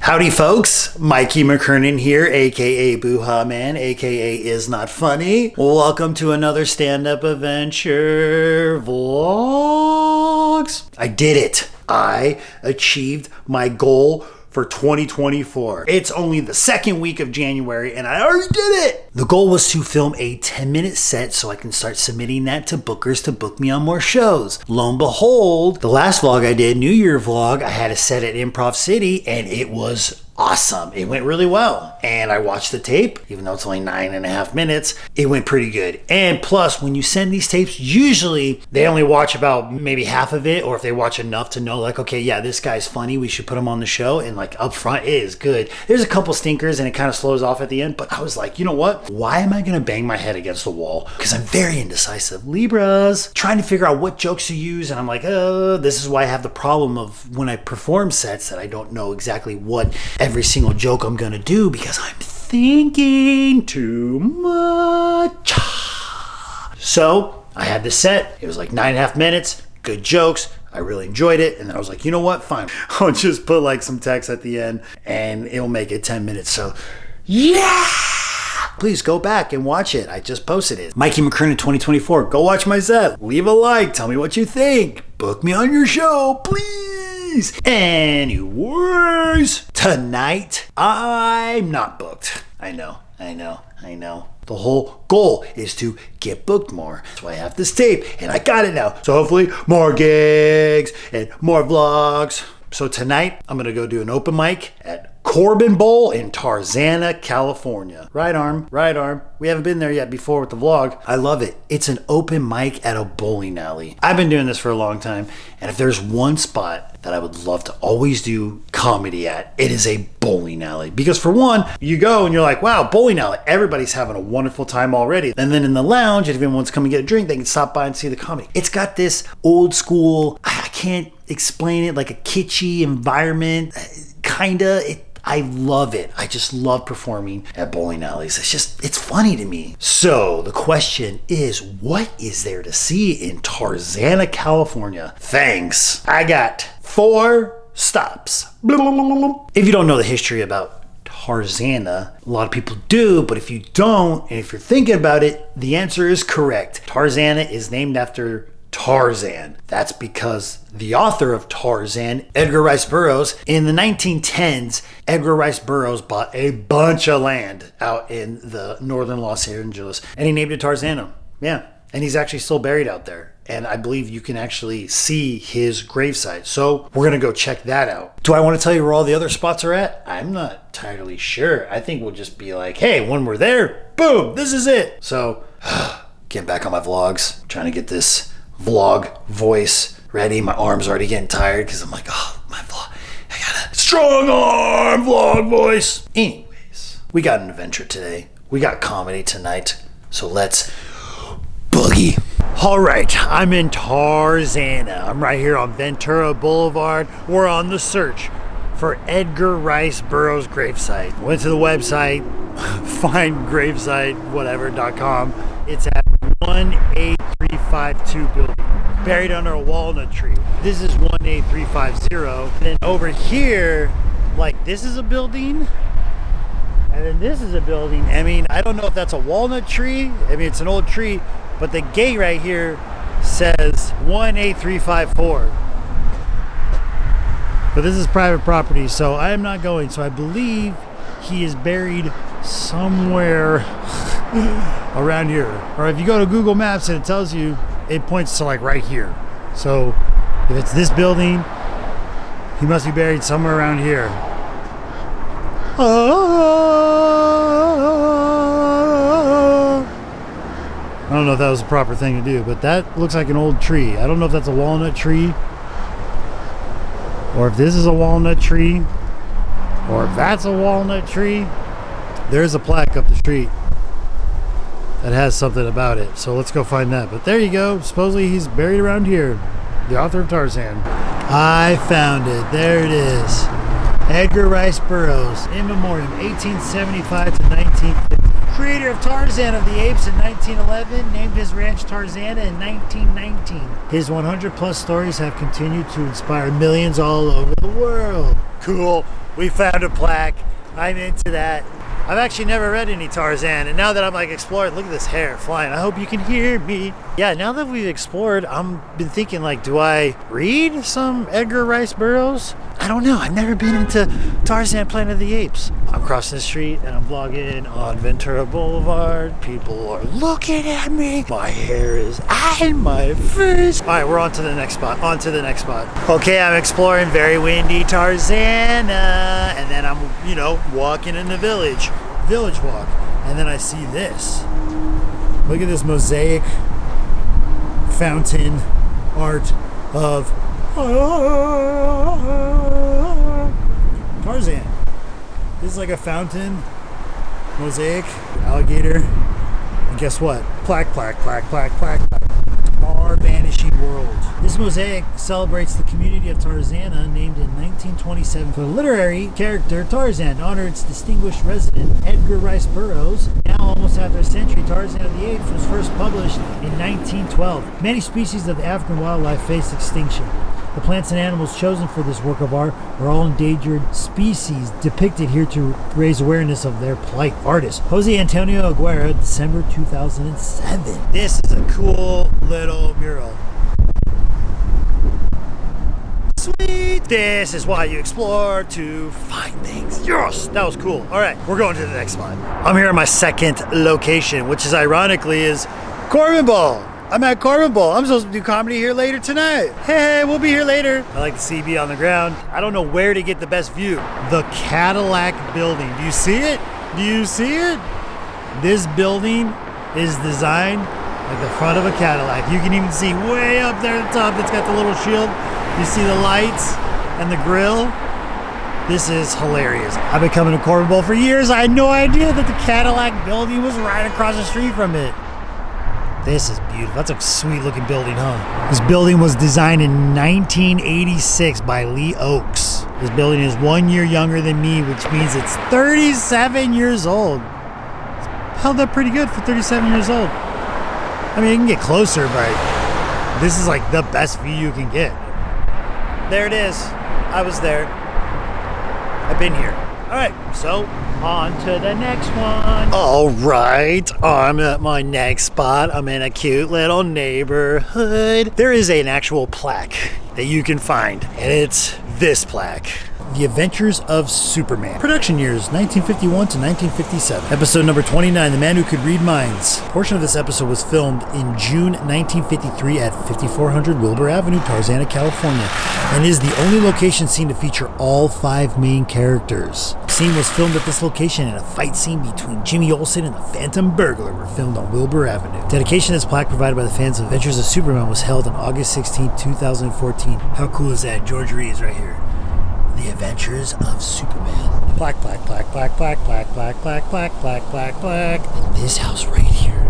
Howdy folks, Mikey McKernan here, aka Booha Man, aka Is Not Funny. Welcome to another stand-up adventure vlogs. I did it. I achieved my goal for 2024. It's only the second week of January and I already did it. The goal was to film a 10-minute set so I can start submitting that to bookers to book me on more shows. Lo and behold, the last vlog I did, New Year vlog, I had a set at Improv City and it was awesome. It went really well. And I watched the tape, even though it's only 9.5 minutes, it went pretty good. And plus, when you send these tapes, usually they only watch about maybe half of it, or if they watch enough to know like, okay, yeah, this guy's funny, we should put him on the show. And like up front, it is good. There's a couple stinkers and it kind of slows off at the end, but I was like, you know what? Why am I gonna bang my head against the wall? Because I'm very indecisive. Libras, trying to figure out what jokes to use. And I'm like, this is why I have the problem of when I perform sets that I don't know exactly what every single joke I'm gonna do because I'm thinking too much. So I had this set. It was like 9.5 minutes, good jokes. I really enjoyed it. And then I was like, you know what? Fine. I'll just put like some text at the end and it'll make it 10 minutes. So yeah, please go back and watch it. I just posted it. Mikey McKernan 2024. Go watch my set. Leave a like. Tell me what you think. Book me on your show, please. Anyways, tonight I'm not booked. I know. The whole goal is to get booked more. That's why I have this tape and I got it now. So hopefully more gigs and more vlogs. So tonight I'm gonna go do an open mic at Corbin Bowl in Tarzana, California. Right arm. We haven't been there yet before with the vlog. I love it. It's an open mic at a bowling alley. I've been doing this for a long time, and if there's one spot that I would love to always do comedy at, it is a bowling alley. Because for one, you go and you're like, wow, bowling alley. Everybody's having a wonderful time already. And then in the lounge, if anyone wants to come and get a drink, they can stop by and see the comedy. It's got this old school, I can't explain it, like a kitschy environment, kinda. I love it. I just love performing at bowling alleys. It's funny to me. So the question is, what is there to see in Tarzana, California? Thanks. I got 4 stops. If you don't know the history about Tarzana, a lot of people do, but if you don't, and if you're thinking about it, the answer is correct. Tarzana is named after Tarzan. That's because the author of Tarzan, Edgar Rice Burroughs, in the 1910s, Edgar Rice Burroughs bought a bunch of land out in the northern Los Angeles and he named it Tarzana. Yeah. And he's actually still buried out there. And I believe you can actually see his gravesite. So we're going to go check that out. Do I want to tell you where all the other spots are at? I'm not entirely sure. I think we'll just be like, hey, when we're there, boom, this is it. So getting back on my vlogs, trying to get this vlog voice ready. My arm's already getting tired because I'm like, oh, my vlog, I got a strong arm vlog voice. Anyways, we got an adventure today. We got comedy tonight. So let's boogie. All right, I'm in Tarzana. I'm right here on Ventura Boulevard. We're on the search for Edgar Rice Burroughs gravesite. Went to the website, findgravesite.com. It's at 18352 building, buried under a walnut tree. This is 18350. Then over here, like this is a building, and then this is a building. I mean, I don't know if that's a walnut tree. I mean, it's an old tree, but the gate right here says 18354. But this is private property, so I am not going. So I believe he is buried somewhere around here. Or if you go to Google Maps and it tells you, it points to like right here. So if it's this building, he must be buried somewhere around here. I don't know if that was the proper thing to do, but that looks like an old tree. I don't know if that's a walnut tree, or if this is a walnut tree, or if that's a walnut tree. There's a plaque up the street that has something about it. So let's go find that. But there you go. Supposedly he's buried around here. The author of Tarzan. I found it. There it is. Edgar Rice Burroughs, in memoriam, 1875 to 1950. creator of Tarzan of the Apes in 1911, named his ranch Tarzana in 1919. His 100 plus stories have continued to inspire millions all over the world. Cool, we found a plaque. I'm into that. I've actually never read any Tarzan, and now that I'm like exploring, look at this hair flying. I hope you can hear me. Yeah, now that we've explored, I'm been thinking like, do I read some Edgar Rice Burroughs? I don't know. I've never been into Tarzan Planet of the Apes. I'm crossing the street and I'm vlogging on Ventura Boulevard. People are looking at me. My hair is in my face. All right, we're on to the next spot. On to the next spot. Okay, I'm exploring very windy Tarzana, and then I'm, walking in the village walk, and then I see this. Look at this mosaic fountain art of Tarzan. This is like a fountain, mosaic, alligator, and guess what? Plaque, plaque, plaque, plaque, plaque, plaque. Our vanishing world. This mosaic celebrates the community of Tarzana, named in 1927 for the literary character Tarzan, to honor its distinguished resident, Edgar Rice Burroughs. Now, almost after a century, Tarzan of the Apes was first published in 1912. Many species of African wildlife face extinction. The plants and animals chosen for this work of art are all endangered species depicted here to raise awareness of their plight. Artist Jose Antonio Aguirre, December 2007. This is a cool little mural. Sweet! This is why you explore, to find things. Yes! That was cool. Alright, we're going to the next spot. I'm here at my second location, which is ironically is Corbin Bowl. I'm at Corbin Bowl. I'm supposed to do comedy here later tonight. Hey, we'll be here later. I like the CB on the ground. I don't know where to get the best view. The Cadillac Building. Do you see it? Do you see it? This building is designed like the front of a Cadillac. You can even see way up there at the top. It's got the little shield. You see the lights and the grill. This is hilarious. I've been coming to Corbin Bowl for years. I had no idea that the Cadillac Building was right across the street from it. This is beautiful. That's a sweet looking building, huh? This building was designed in 1986 by Lee Oaks. This building is 1 year younger than me, which means it's 37 years old. It's held up pretty good for 37 years old. I mean, you can get closer, but this is like the best view you can get. There it is. I was there. I've been here. All right, so on to the next one. All right, I'm at my next spot. I'm in a cute little neighborhood. There is an actual plaque that you can find, and it's this plaque. The Adventures of Superman. Production years 1951 to 1957. Episode number 29, The Man Who Could Read Minds. A portion of this episode was filmed in June 1953 at 5400 Wilbur Avenue, Tarzana, California, and is the only location seen to feature all 5 main characters. The scene was filmed at this location, and a fight scene between Jimmy Olsen and the Phantom Burglar were filmed on Wilbur Avenue. Dedication of this plaque provided by the fans of Adventures of Superman was held on August 16, 2014. How cool is that? George Reeves right here. The Adventures of Superman. Plaque, plaque, plaque, plaque, plaque, plaque, plaque, plaque, plaque, plaque, plaque, plaque. And this house right here.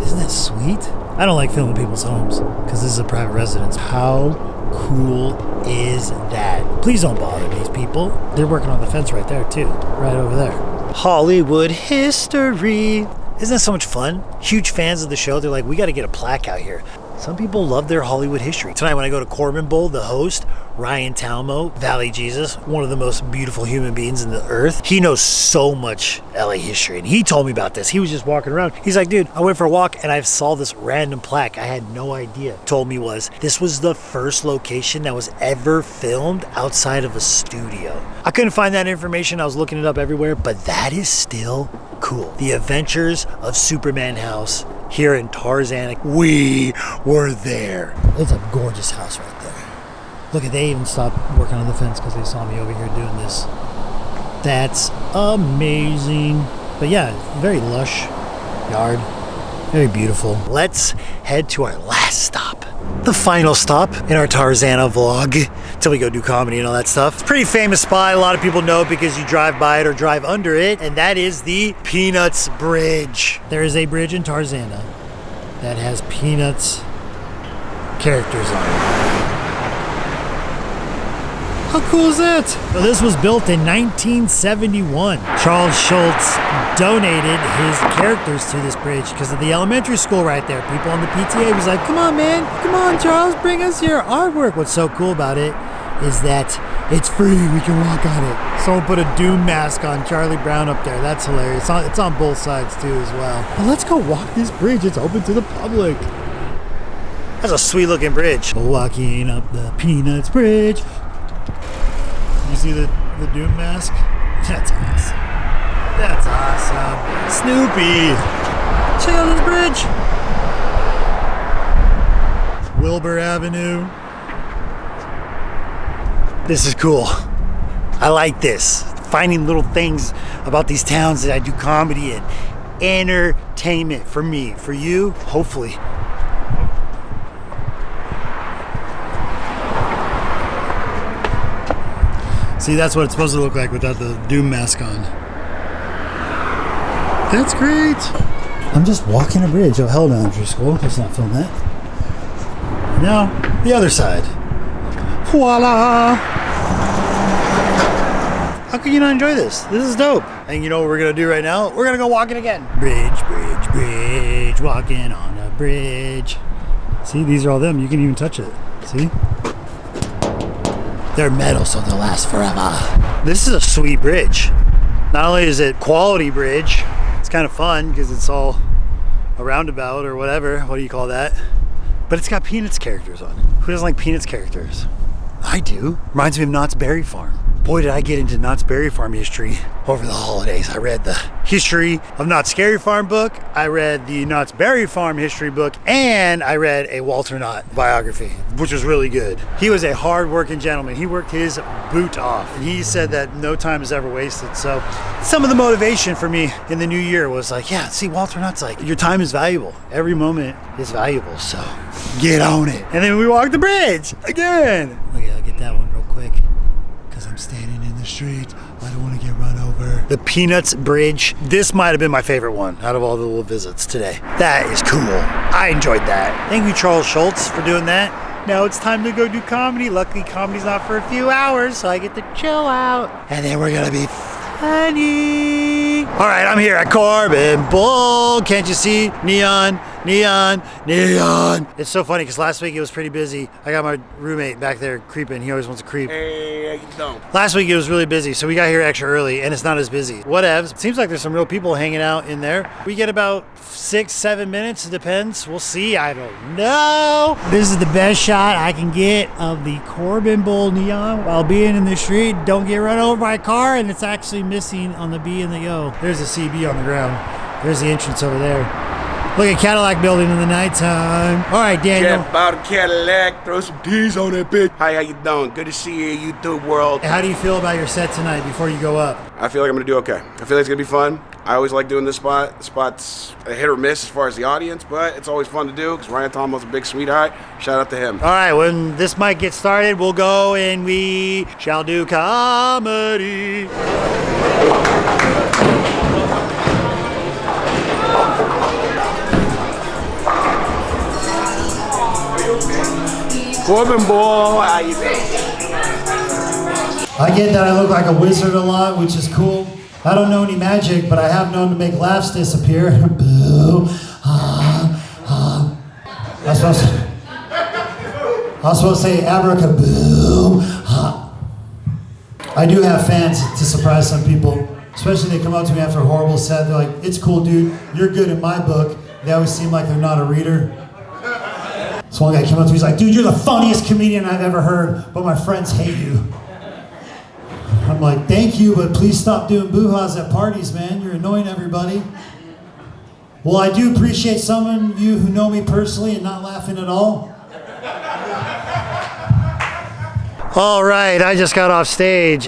Isn't that sweet? I don't like filming people's homes because this is a private residence. How cool is that? Please don't bother these people. They're working on the fence right there too. Right over there. Hollywood history. Isn't that so much fun? Huge fans of the show. They're like, we got to get a plaque out here. Some people love their Hollywood history. Tonight when I go to Corbin Bowl, the host, Ryan Talmo, Valley Jesus, one of the most beautiful human beings in the earth, he knows so much LA history, and he told me about this. He was just walking around. He's like, dude, I went for a walk and I saw this random plaque. I had no idea. Told me this was the first location that was ever filmed outside of a studio. I couldn't find that information. I was looking it up everywhere, but that is still cool. The Adventures of Superman house here in Tarzana. We were there. It's a gorgeous house right there. Look, they even stopped working on the fence because they saw me over here doing this. That's amazing. But yeah, very lush yard. Very beautiful. Let's head to our last stop. The final stop in our Tarzana vlog till we go do comedy and all that stuff. It's a pretty famous spot. A lot of people know it because you drive by it or drive under it, and that is the Peanuts Bridge. There is a bridge in Tarzana that has Peanuts characters on it. How cool is that? So this was built in 1971. Charles Schultz donated his characters to this bridge because of the elementary school right there. People on the PTA was like, come on, man. Come on, Charles, bring us your artwork. What's so cool about it is that it's free. We can walk on it. Someone put a Doom mask on Charlie Brown up there. That's hilarious. It's on both sides too as well. But let's go walk this bridge. It's open to the public. That's a sweet looking bridge. Walking up the Peanuts Bridge. You see the Doom mask? That's awesome. That's awesome. Snoopy. Check out this bridge. Wilbur Avenue. This is cool. I like this. Finding little things about these towns that I do comedy in. Entertainment for me, for you, hopefully. See, that's what it's supposed to look like without the Doom mask on. That's great. I'm just walking a bridge. Oh, hell no, elementary school. Let's not film that. Now, the other side. Voila! How can you not enjoy this? This is dope. And you know what we're gonna do right now? We're gonna go walking again. Bridge, bridge, bridge. Walking on a bridge. See, these are all them. You can even touch it. See? They're metal, so they'll last forever. This is a sweet bridge. Not only is it quality bridge, it's kind of fun because it's all a roundabout or whatever. What do you call that? But it's got Peanuts characters on it. Who doesn't like Peanuts characters? I do. Reminds me of Knott's Berry Farm. Boy, did I get into Knott's Berry Farm history over the holidays. I read the history of Knott's Berry Farm book. I read the Knott's Berry Farm history book. And I read a Walter Knott biography, which was really good. He was a hard-working gentleman. He worked his boot off. And he said that no time is ever wasted. So some of the motivation for me in the new year was like, yeah, see, Walter Knott's like, your time is valuable. Every moment is valuable, so get on it. And then we walked the bridge again. Okay, I'll get that one real quick. I'm standing in the street. I don't want to get run over. The Peanuts Bridge. This might have been my favorite one out of all the little visits today. That is cool. I enjoyed that. Thank you, Charles Schultz, for doing that. Now it's time to go do comedy. Luckily, comedy's not for a few hours, so I get to chill out. And then we're going to be funny. All right, I'm here at Corbin Bowl. Can't you see? Neon, neon, neon. It's so funny because last week it was pretty busy. I got my roommate back there creeping. He always wants to creep. Hey, how you doing? Last week it was really busy, so we got here extra early and it's not as busy. Whatevs. Seems like there's some real people hanging out in there. We get about 6-7 minutes. It depends. We'll see. I don't know. This is the best shot I can get of the Corbin Bowl neon while being in the street. Don't get run over by a car, and it's actually missing on the B and the O. There's a CB on the ground. There's the entrance over there. Look at Cadillac Building in the nighttime. All right, Daniel. Jump out of Cadillac, throw some D's on that bitch. Hi, how you doing? Good to see you, YouTube world. How do you feel about your set tonight before you go up? I feel like I'm gonna do okay. I feel like it's gonna be fun. I always like doing this spot. The spot's a hit or miss as far as the audience, but it's always fun to do because Ryan Tomlin's a big sweetheart. Shout out to him. All right, when this mic gets started, we'll go and we shall do comedy. Corbin Bowl, how you doing? I get that I look like a wizard a lot, which is cool. I don't know any magic, but I have known to make laughs disappear. Boo. I was supposed to say abracaboo. I do have fans to surprise some people. Especially they come up to me after a horrible set. They're like, it's cool, dude. You're good in my book. They always seem like they're not a reader. This one guy came up to me, he's like, dude, you're the funniest comedian I've ever heard, but my friends hate you. I'm like, thank you, but please stop doing boo-haws at parties, man. You're annoying everybody. Well, I do appreciate some of you who know me personally and not laughing at all. All right, I just got off stage.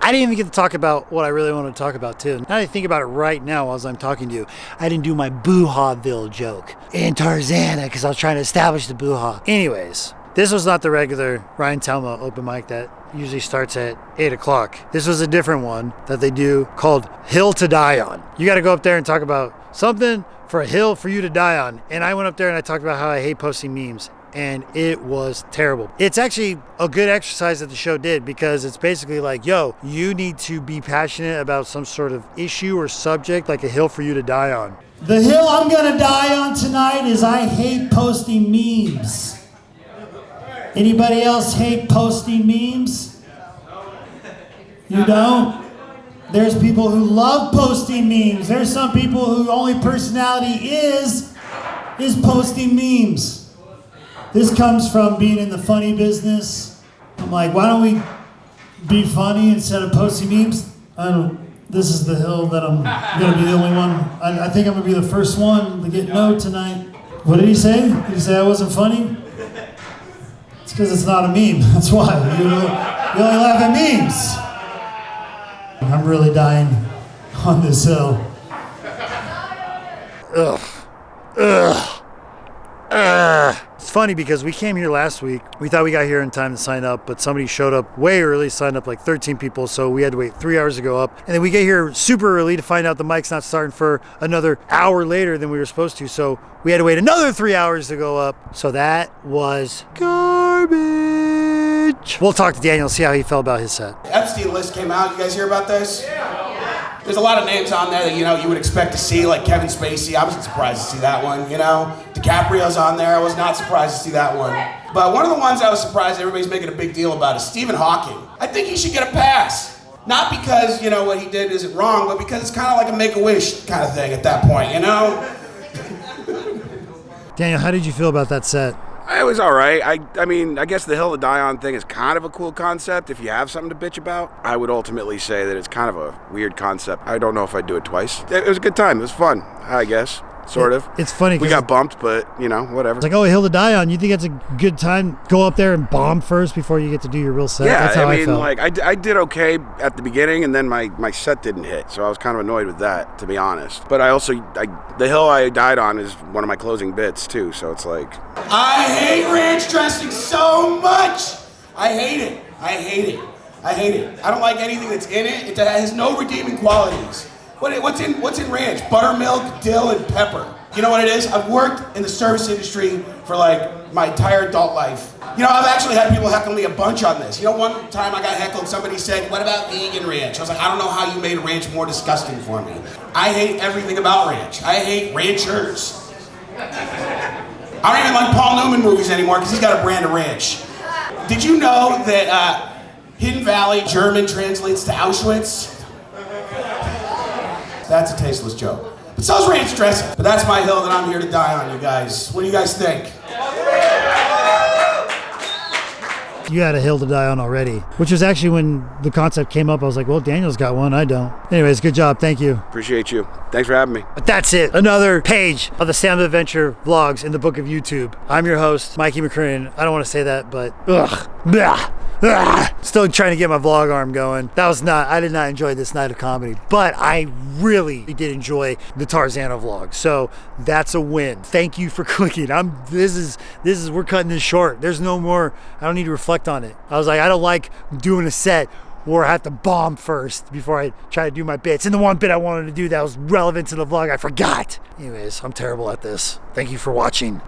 I didn't even get to talk about what I really want to talk about, too. Now that I think about it right now as I'm talking to you, I didn't do my boo-hawville joke in Tarzana because I was trying to establish the boo-haw. Anyways, this was not the regular Ryan Telma open mic that usually starts at 8 o'clock. This was a different one that they do called Hill to Die On. You got to go up there and talk about something for a hill for you to die on. And I went up there and I talked about how I hate posting memes. and it was terrible. It's actually a good exercise that the show did, because it's basically like, yo, you need to be passionate about some sort of issue or subject, like a hill for you to die on. The hill I'm gonna die on tonight is I hate posting memes. Anybody else hate posting memes? You don't? There's people who love posting memes. There's some people whose only personality is posting memes. This comes from being in the funny business. I'm like, why don't we be funny instead of posting memes? This is the hill that I'm gonna be the only one. I think I'm gonna be the first one to get no tonight. What did he say? Did he say I wasn't funny? It's because it's not a meme. That's why. You only laugh at memes. I'm really dying on this hill. It's funny because we came here last week. We thought we got here in time to sign up, but somebody showed up way early, signed up like 13 people, so we had to wait 3 hours to go up. And then we get here super early to find out the mic's not starting for another hour later than we were supposed to, so we had to wait another 3 hours to go up. So that was garbage. We'll talk to Daniel, see how he felt about his set. The Epstein list came out. You guys hear about this? There's a lot of names on there that, you would expect to see, like Kevin Spacey. I wasn't surprised to see that one, DiCaprio's on there. I was not surprised to see that one. But one of the ones I was surprised everybody's making a big deal about is Stephen Hawking. I think he should get a pass. Not because, what he did isn't wrong, but because it's kind of like a Make-A-Wish kind of thing at that point, Daniel, how did you feel about that set? It was all right. I mean, I guess the hill to die on thing is kind of a cool concept if you have something to bitch about. I would ultimately say that it's kind of a weird concept. I don't know if I'd do it twice. It was a good time. It was fun, I guess. Sort of. It's funny. We got bumped, but, whatever. It's like, a hill to die on. You think it's a good time? Go up there and bomb first before you get to do your real set? Yeah, that's how I felt. I did okay at the beginning, and then my set didn't hit, so I was kind of annoyed with that, to be honest. But the hill I died on is one of my closing bits, too, so it's like... I hate ranch dressing so much! I hate it. I don't like anything that's in it. It has no redeeming qualities. What's in ranch? Buttermilk, dill, and pepper. You know what it is? I've worked in the service industry for my entire adult life. I've actually had people heckle me a bunch on this. One time I got heckled, somebody said, what about vegan ranch? I was like, I don't know how you made ranch more disgusting for me. I hate everything about ranch. I hate ranchers. I don't even like Paul Newman movies anymore because he's got a brand of ranch. Did you know that Hidden Valley German translates to Auschwitz? That's a tasteless joke. But so's ranch dressing. But that's my hill that I'm here to die on, you guys. What do you guys think? You had a hill to die on already, which was actually when the concept came up. I was like, well, Daniel's got one. I don't. Anyways, good job. Thank you. Appreciate you. Thanks for having me. But that's it. Another page of the Stand-Up Adventure vlogs in the book of YouTube. I'm your host, Mikey McCrane. I don't want to say that, but still trying to get my vlog arm going. I did not enjoy this night of comedy, but I really did enjoy the Tarzana vlog. So that's a win. Thank you for clicking. We're cutting this short. There's no more, I don't need to reflect on it. I was like, I don't like doing a set where I have to bomb first before I try to do my bits. And the one bit I wanted to do that was relevant to the vlog, I forgot. Anyways, I'm terrible at this. Thank you for watching.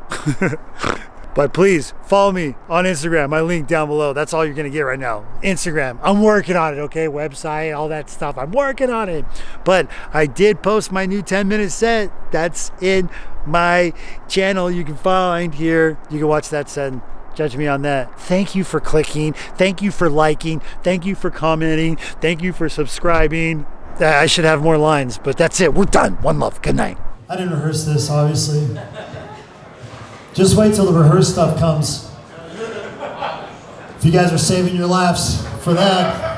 But please follow me on Instagram. My link down below. That's all you're gonna get right now. Instagram. I'm working on it, okay? Website, all that stuff. I'm working on it. But I did post my new 10-minute set. That's in my channel. You can find here. You can watch that set and judge me on that. Thank you for clicking. Thank you for liking. Thank you for commenting. Thank you for subscribing. I should have more lines, but that's it. We're done. One love. Good night. I didn't rehearse this, obviously. Just wait till the rehearsed stuff comes. If you guys are saving your laughs for that,